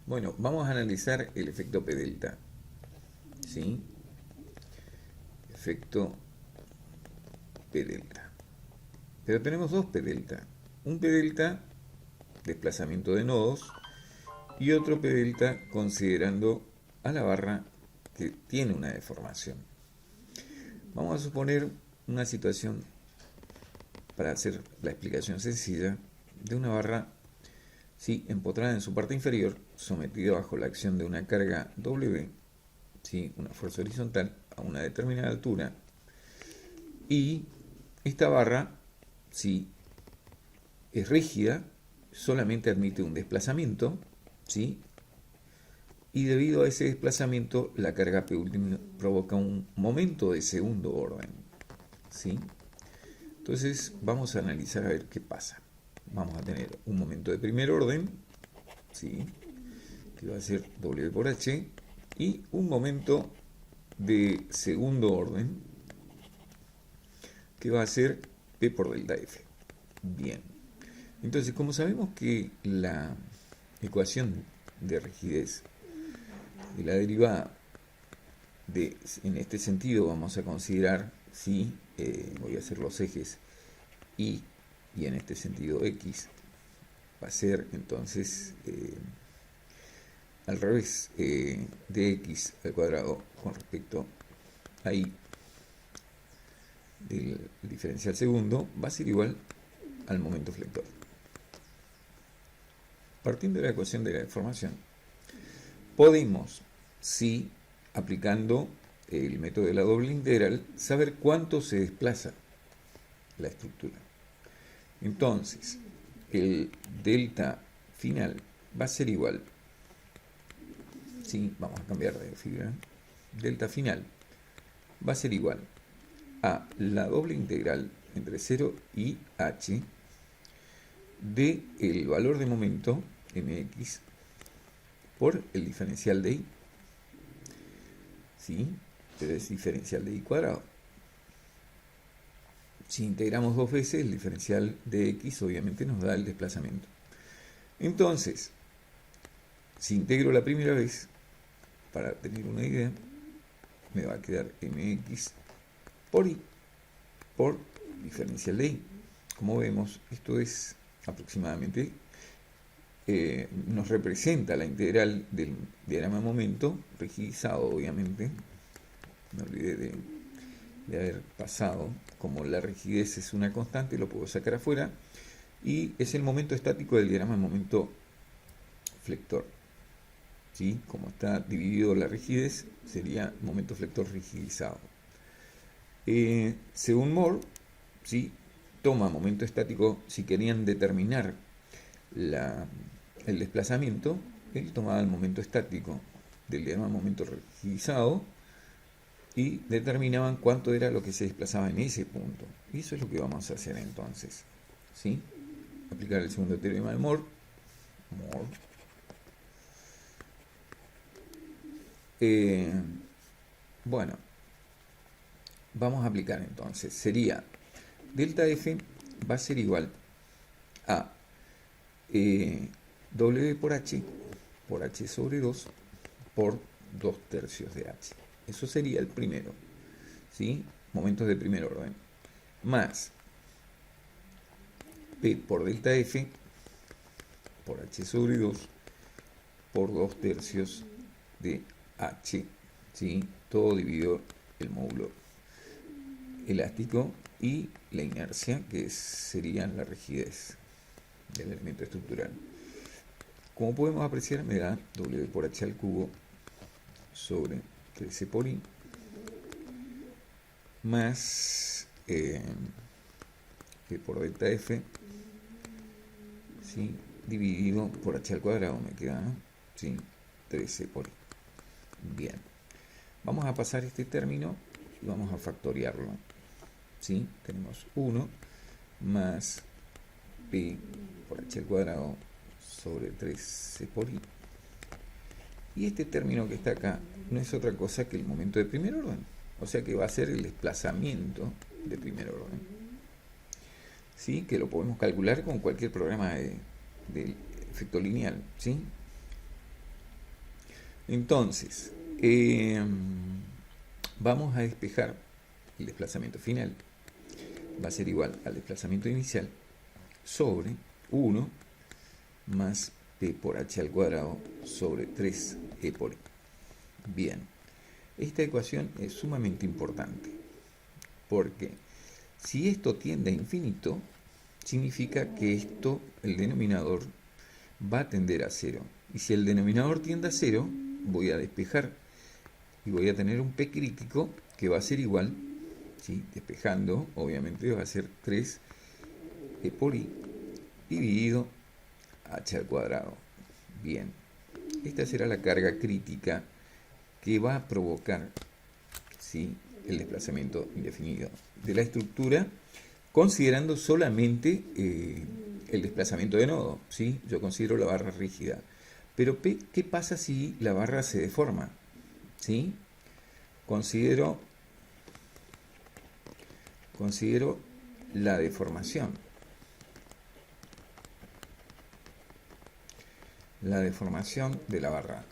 Bueno, vamos a analizar el efecto P delta. ¿Sí? Efecto P delta. Pero tenemos dos P delta. Un P delta, desplazamiento de nodos, y otro P delta considerando a la barra que tiene una deformación. Vamos a suponer una situación, para hacer la explicación sencilla, de una barra ¿sí? empotrada en su parte inferior, sometida bajo la acción de una carga W, ¿sí? una fuerza horizontal a una determinada altura, y esta barra, si es rígida, solamente admite un desplazamiento, ¿sí? y debido a ese desplazamiento la carga P última provoca un momento de segundo orden. ¿Sí? Entonces vamos a analizar a ver qué pasa. Vamos a tener un momento de primer orden, ¿sí? que va a ser W por H, y un momento de segundo orden, que va a ser P por delta F. Bien, entonces como sabemos que la ecuación de rigidez de la derivada en este sentido vamos a considerar si voy a hacer los ejes y en este sentido x va a ser entonces al revés de x al cuadrado con respecto a y del diferencial segundo va a ser igual al momento flector. Partiendo de la ecuación de la deformación, podemos, si aplicando el método de la doble integral, saber cuánto se desplaza la estructura. Entonces, el delta final va a ser igual, ¿sí? Vamos a cambiar de figura, delta final va a ser igual a la doble integral entre 0 y h de el valor de momento mx por el diferencial de y, ¿sí? Pero es diferencial de y cuadrado. Si integramos dos veces, el diferencial de x obviamente nos da el desplazamiento. Entonces, si integro la primera vez, para tener una idea, me va a quedar mx por y por diferencial de y. Como vemos, esto es aproximadamente, nos representa la integral del diagrama de momento, rigidizado obviamente. Me olvidé de haber pasado, como la rigidez es una constante, lo puedo sacar afuera, y es el momento estático del diagrama de momento flector. ¿Sí? Como está dividido la rigidez, sería momento flector rigidizado. Según Moore, ¿sí? toma momento estático, si querían determinar el desplazamiento, él tomaba el momento estático del diagrama de momento rigidizado y determinaban cuánto era lo que se desplazaba en ese punto. Y eso es lo que vamos a hacer entonces. ¿Sí? Aplicar el segundo teorema de Moore. Bueno, vamos a aplicar entonces. Sería delta F va a ser igual a W por H sobre 2 por 2 tercios de H. Eso sería el primero, ¿sí? Momentos de primer orden. Más P por delta F por H sobre 2 por 2 tercios de H, ¿sí? Todo dividido el módulo elástico y la inercia, que sería la rigidez del elemento estructural. Como podemos apreciar, me da W por H al cubo sobre 13 por I más P por delta F, ¿sí? dividido por H al cuadrado, me queda, ¿no? ¿Sí? 13 por I. Bien, vamos a pasar este término y vamos a factoriarlo. ¿Sí? Tenemos 1 más P por H al cuadrado sobre 13 por I. Y este término que está acá no es otra cosa que el momento de primer orden. O sea que va a ser el desplazamiento de primer orden. ¿Sí? Que lo podemos calcular con cualquier programa de efecto lineal. ¿Sí? Entonces, vamos a despejar el desplazamiento final. Va a ser igual al desplazamiento inicial sobre 1 más p por h al cuadrado sobre 3e por i. Bien, esta ecuación es sumamente importante porque si esto tiende a infinito, significa que esto, el denominador, va a tender a 0. Y si el denominador tiende a 0, voy a despejar y voy a tener un p crítico que va a ser igual, ¿sí? Despejando, obviamente va a ser 3e por i dividido h al cuadrado. Bien, esta será la carga crítica que va a provocar, ¿sí?, el desplazamiento indefinido de la estructura, considerando solamente el desplazamiento de nodo, ¿sí? Yo considero la barra rígida. Pero ¿qué pasa si la barra se deforma? ¿Sí? Considero la deformación. La deformación de la barra.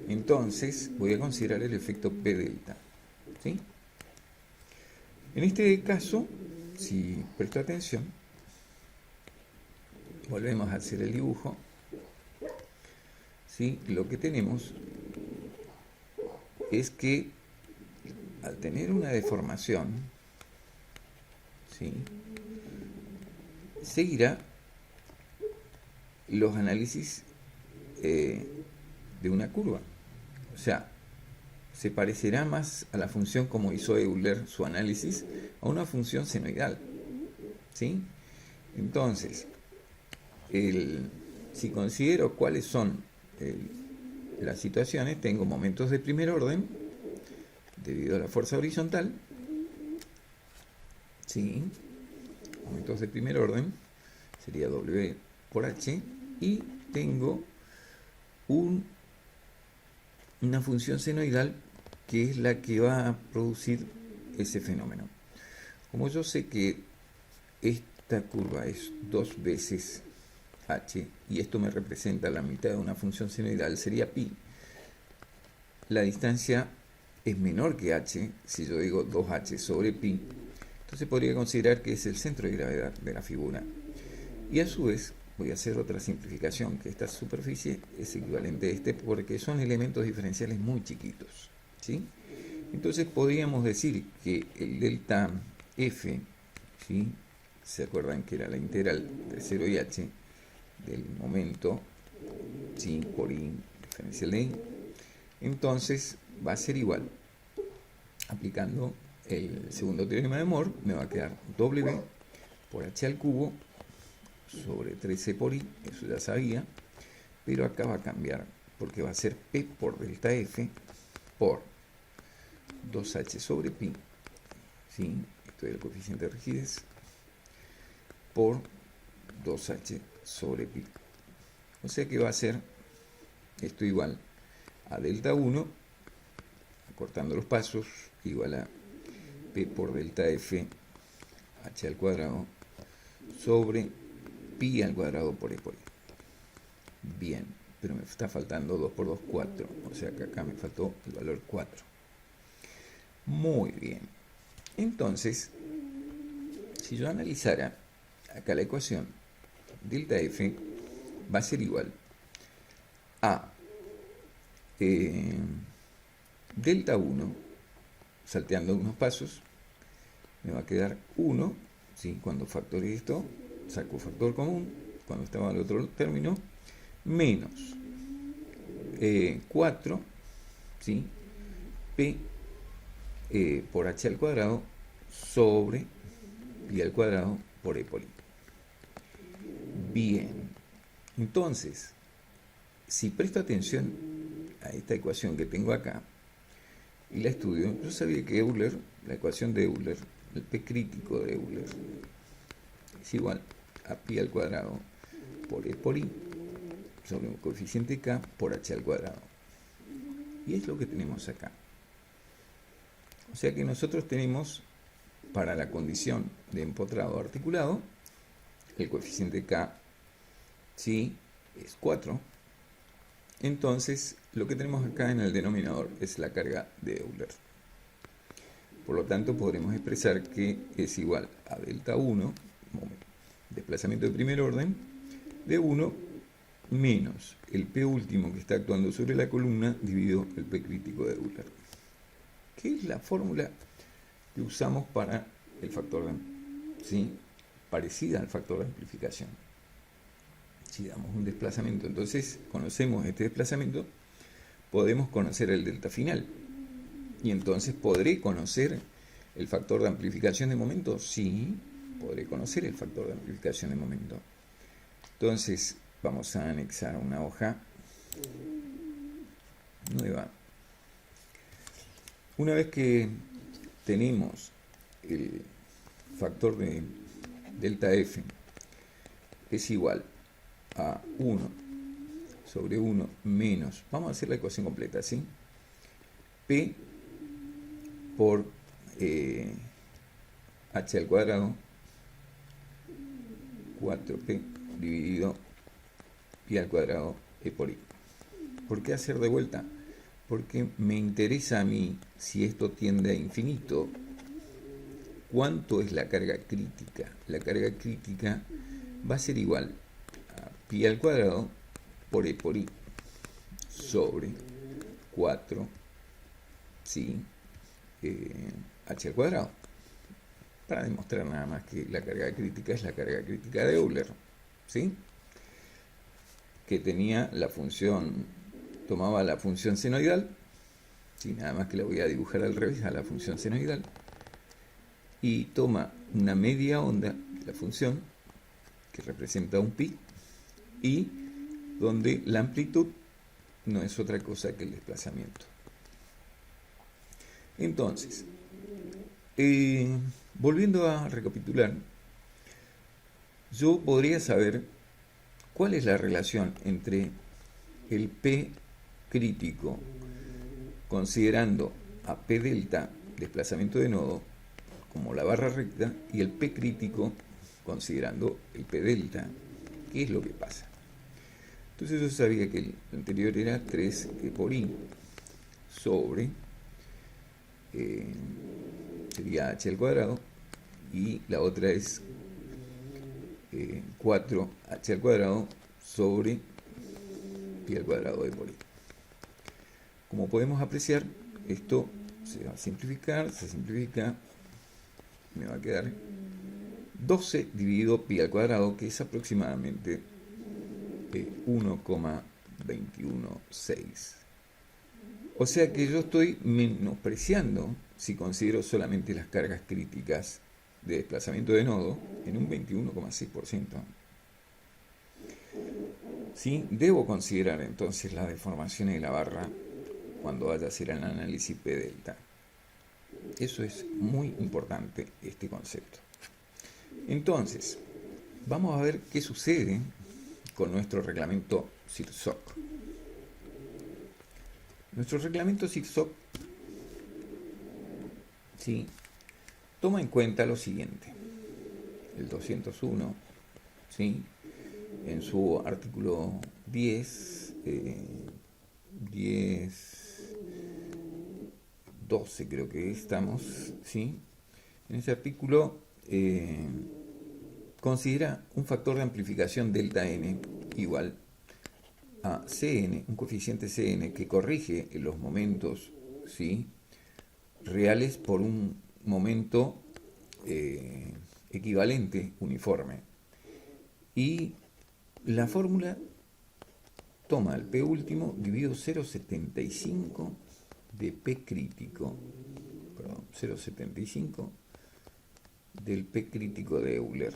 Entonces voy a considerar el efecto P delta, ¿sí? En este caso, si presto atención, volvemos a hacer el dibujo, ¿sí? Lo que tenemos es que al tener una deformación, ¿sí?, seguirá los análisis de una curva. O sea, se parecerá más a la función como hizo Euler su análisis, a una función senoidal, ¿sí? Entonces, si considero cuáles son las situaciones, tengo momentos de primer orden, debido a la fuerza horizontal, ¿sí? Momentos de primer orden, sería W por H, y tengo una función senoidal que es la que va a producir ese fenómeno. Como yo sé que esta curva es 2 veces h y esto me representa la mitad de una función senoidal, sería pi. La distancia es menor que h, si yo digo 2h sobre pi, entonces podría considerar que es el centro de gravedad de la figura. Y a su vez voy a hacer otra simplificación, que esta superficie es equivalente a este porque son elementos diferenciales muy chiquitos, ¿sí? Entonces podríamos decir que el delta f, ¿sí?, se acuerdan que era la integral de 0 y h del momento, ¿sí?, por i diferencial de i, entonces va a ser igual, aplicando el segundo teorema de Moore, me va a quedar w por h al cubo sobre 13 por i, eso ya sabía, pero acá va a cambiar, porque va a ser p por delta f por 2h sobre pi, ¿sí?, esto es el coeficiente de rigidez, por 2h sobre pi. O sea que va a ser esto igual a delta 1, cortando los pasos, igual a p por delta f h al cuadrado sobre pi al cuadrado por e por i. Bien, pero me está faltando 2 por 2, 4. O sea que acá me faltó el valor 4. Muy bien. Entonces, si yo analizara acá la ecuación, delta f va a ser igual a delta 1, salteando unos pasos, me va a quedar 1, ¿sí?, cuando factoré esto, saco factor común, cuando estaba al otro término, menos 4, ¿sí?, p por h al cuadrado sobre pi al cuadrado por e por i. Bien, entonces, si presto atención a esta ecuación que tengo acá y la estudio, yo sabía que Euler, la ecuación de Euler, el p crítico de Euler, es igual a pi al cuadrado por e por i sobre un coeficiente k por h al cuadrado. Y es lo que tenemos acá. O sea que nosotros tenemos, para la condición de empotrado articulado, el coeficiente k, sí, es 4, Entonces, lo que tenemos acá en el denominador es la carga de Euler. Por lo tanto, podremos expresar que es igual a delta 1, desplazamiento de primer orden, de 1 menos el P último que está actuando sobre la columna dividido el P crítico de Euler, que es la fórmula que usamos para el factor de, ¿sí? Parecida al factor de amplificación. Si damos un desplazamiento, entonces conocemos este desplazamiento, podemos conocer el delta final. Y entonces, ¿podré conocer el factor de amplificación de momento? Sí, podré conocer el factor de amplificación de momento. Entonces, vamos a anexar una hoja nueva. Una vez que tenemos el factor de delta F es igual a 1 sobre 1 menos, vamos a hacer la ecuación completa, ¿sí? P por h al cuadrado 4p dividido pi al cuadrado e por i. ¿Por qué hacer de vuelta? Porque me interesa a mí, si esto tiende a infinito, ¿cuánto es la carga crítica? La carga crítica va a ser igual a pi al cuadrado por e por i sobre 4, ¿sí? H al cuadrado, para demostrar nada más que la carga crítica es la carga crítica de Euler, ¿sí? Que tenía la función, tomaba la función senoidal, ¿sí? Nada más que la voy a dibujar al revés a la función senoidal, y toma una media onda, la función, que representa un pi, y donde la amplitud no es otra cosa que el desplazamiento. Entonces, volviendo a recapitular, yo podría saber cuál es la relación entre el P crítico, considerando a P delta, desplazamiento de nodo, como la barra recta, y el P crítico, considerando el P delta. ¿Qué es lo que pasa? Entonces yo sabía que el anterior era 3 por i sobre, sería h al cuadrado, y la otra es 4h al cuadrado sobre pi al cuadrado de por i. Como podemos apreciar, esto se va a simplificar, se simplifica, me va a quedar 12 dividido pi al cuadrado, que es aproximadamente 1,216. O sea que yo estoy menospreciando, si considero solamente las cargas críticas de desplazamiento de nodo, en un 21,6%. ¿Sí? Debo considerar entonces las deformaciones de la barra cuando vaya a hacer el análisis P delta. Eso es muy importante, este concepto. Entonces, vamos a ver qué sucede con nuestro reglamento Zircock. Nuestro reglamento Zircock, ¿sí?, toma en cuenta lo siguiente. El 201, ¿sí?, en su artículo 12 creo que estamos, ¿sí? En ese artículo considera un factor de amplificación delta n igual a Cn, un coeficiente Cn que corrige los momentos, ¿sí?, reales por un momento equivalente uniforme. Y la fórmula toma el P último dividido 0,75 de P crítico, perdón, 0,75 del P crítico de Euler.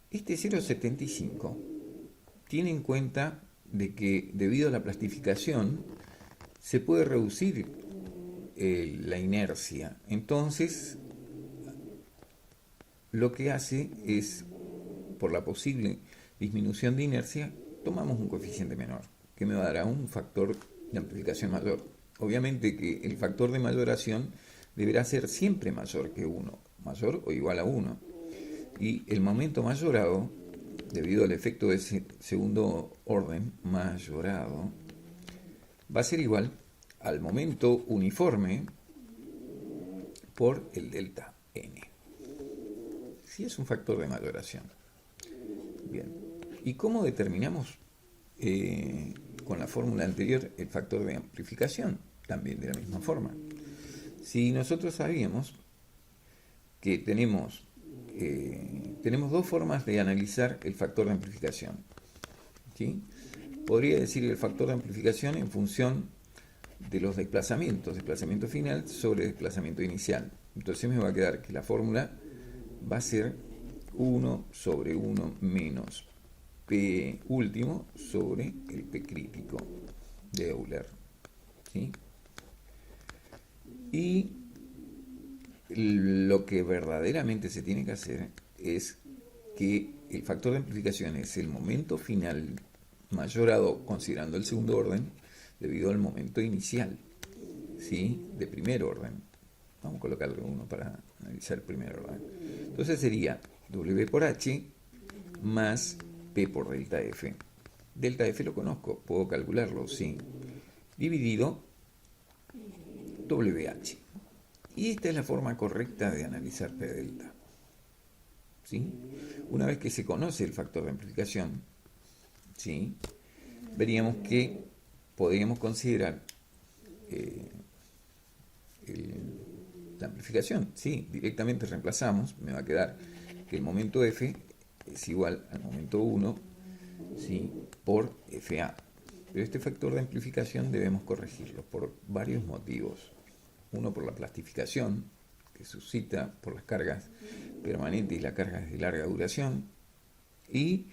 Este 0,75 tiene en cuenta de que debido a la plastificación se puede reducir la inercia. Entonces, lo que hace es, por la posible disminución de inercia, tomamos un coeficiente menor, que me dará un factor de amplificación mayor. Obviamente que el factor de mayoración deberá ser siempre mayor que 1, mayor o igual a 1. Y el momento mayorado debido al efecto de segundo orden mayorado, va a ser igual al momento uniforme por el delta n. Sí, es un factor de mayoración. Bien. ¿Y cómo determinamos con la fórmula anterior el factor de amplificación? También de la misma forma. Si nosotros sabíamos que tenemos dos formas de analizar el factor de amplificación, ¿sí? Podría decir el factor de amplificación en función de los desplazamientos, desplazamiento final sobre desplazamiento inicial. Entonces me va a quedar que la fórmula va a ser 1 sobre 1 menos P último sobre el P crítico de Euler, ¿sí? Y lo que verdaderamente se tiene que hacer es que el factor de amplificación es el momento final mayorado considerando el segundo orden debido al momento inicial, ¿sí? De primer orden. Vamos a colocarle uno para analizar el primer orden. Entonces sería W por H más P por delta F. Delta F lo conozco, puedo calcularlo, sí. Dividido WH. Y esta es la forma correcta de analizar P delta, ¿sí? Una vez que se conoce el factor de amplificación, ¿sí?, veríamos que podríamos considerar la amplificación. Sí, directamente reemplazamos, me va a quedar que el momento F es igual al momento 1, ¿sí?, por FA. Pero este factor de amplificación debemos corregirlo por varios motivos. Uno, por la plastificación que suscita por las cargas permanentes y las cargas de larga duración. Y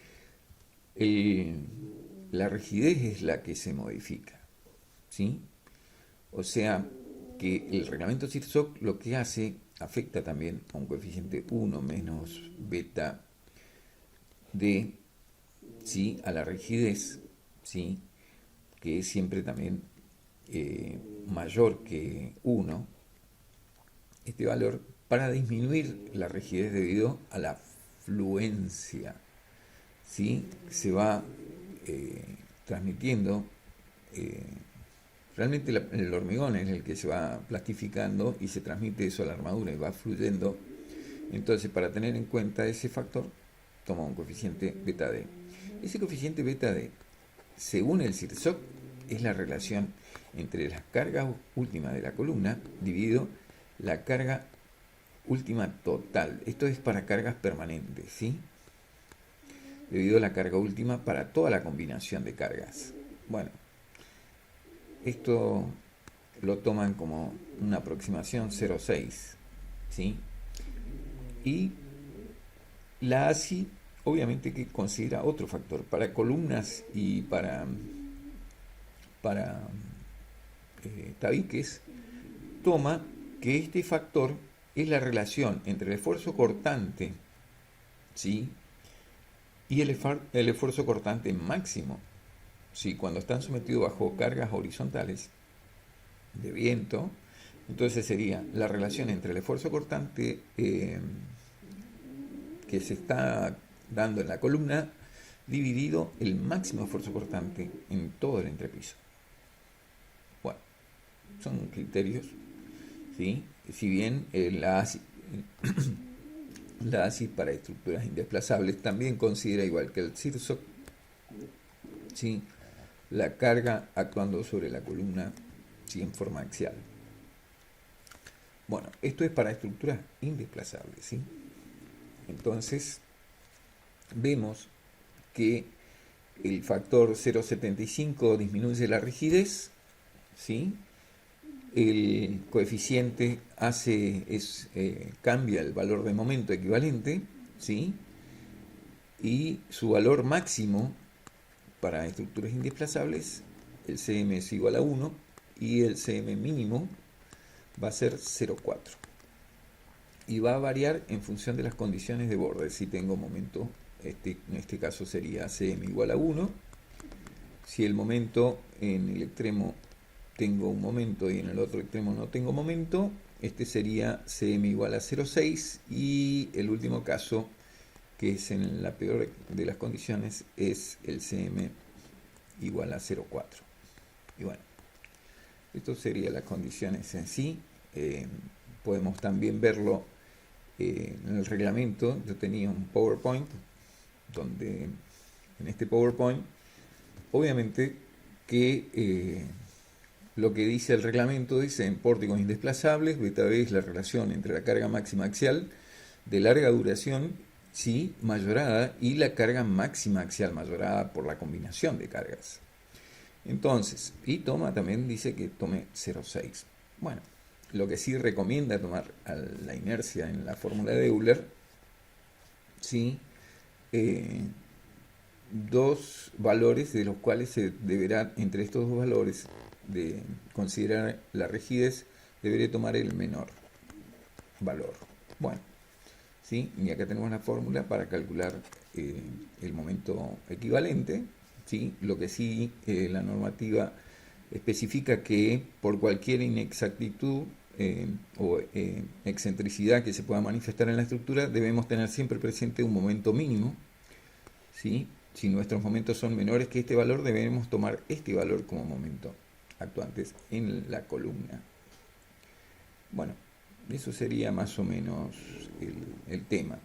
la rigidez es la que se modifica, ¿sí? O sea que el reglamento Kirchhoff lo que hace afecta también a un coeficiente 1 menos beta D, ¿sí?, a la rigidez, ¿sí?, que es siempre también mayor que 1, este valor, para disminuir la rigidez debido a la fluencia, ¿sí? Se va transmitiendo, realmente el hormigón es el que se va plastificando y se transmite eso a la armadura y va fluyendo. Entonces, para tener en cuenta ese factor, toma un coeficiente beta D. Ese coeficiente beta D, según el Kirchhoff, es la relación entre las cargas últimas de la columna dividido la carga última total. Esto es para cargas permanentes, ¿sí?, debido a la carga última para toda la combinación de cargas. Bueno, esto lo toman como una aproximación 0,6, ¿sí? Y la ASI obviamente que considera otro factor para columnas y para tabiques, toma que este factor es la relación entre el esfuerzo cortante, ¿sí?, y el esfuerzo cortante máximo, ¿sí?, cuando están sometidos bajo cargas horizontales de viento. Entonces sería la relación entre el esfuerzo cortante que se está dando en la columna dividido el máximo esfuerzo cortante en todo el entrepiso. Bueno, son criterios, ¿sí? Si bien la ASI para estructuras indesplazables también considera, igual que el Kirchhoff, ¿sí?, la carga actuando sobre la columna, ¿sí?, en forma axial. Bueno, esto es para estructuras indesplazables, ¿sí? Entonces, vemos que el factor 0,75 disminuye la rigidez, ¿sí? El coeficiente cambia el valor de momento equivalente, ¿sí?, y su valor máximo para estructuras indesplazables, el Cm es igual a 1 y el Cm mínimo va a ser 0,4 y va a variar en función de las condiciones de borde. Si tengo momento, en este caso sería Cm igual a 1. Si el momento en el extremo tengo un momento y en el otro extremo no tengo momento, este sería Cm igual a 0,6 y el último caso que es en la peor de las condiciones, es el Cm igual a 0,4. Y bueno, esto serían las condiciones en sí. Podemos también verlo en el reglamento. Yo tenía un PowerPoint donde en este PowerPoint, obviamente que lo que dice el reglamento dice: en pórticos indesplazables, beta B es la relación entre la carga máxima axial de larga duración, sí, mayorada, y la carga máxima axial mayorada por la combinación de cargas. Entonces, y también dice que tome 0,6. Bueno, lo que sí recomienda tomar a la inercia en la fórmula de Euler, sí, dos valores de los cuales se deberá, entre estos dos valores, de considerar la rigidez, deberé tomar el menor valor. Bueno, ¿sí? Y acá tenemos la fórmula para calcular el momento equivalente, ¿sí? Lo que sí, la normativa especifica que por cualquier inexactitud o excentricidad que se pueda manifestar en la estructura, debemos tener siempre presente un momento mínimo, ¿sí? Si nuestros momentos son menores que este valor, debemos tomar este valor como momento actuantes en la columna. Bueno, eso sería más o menos el tema.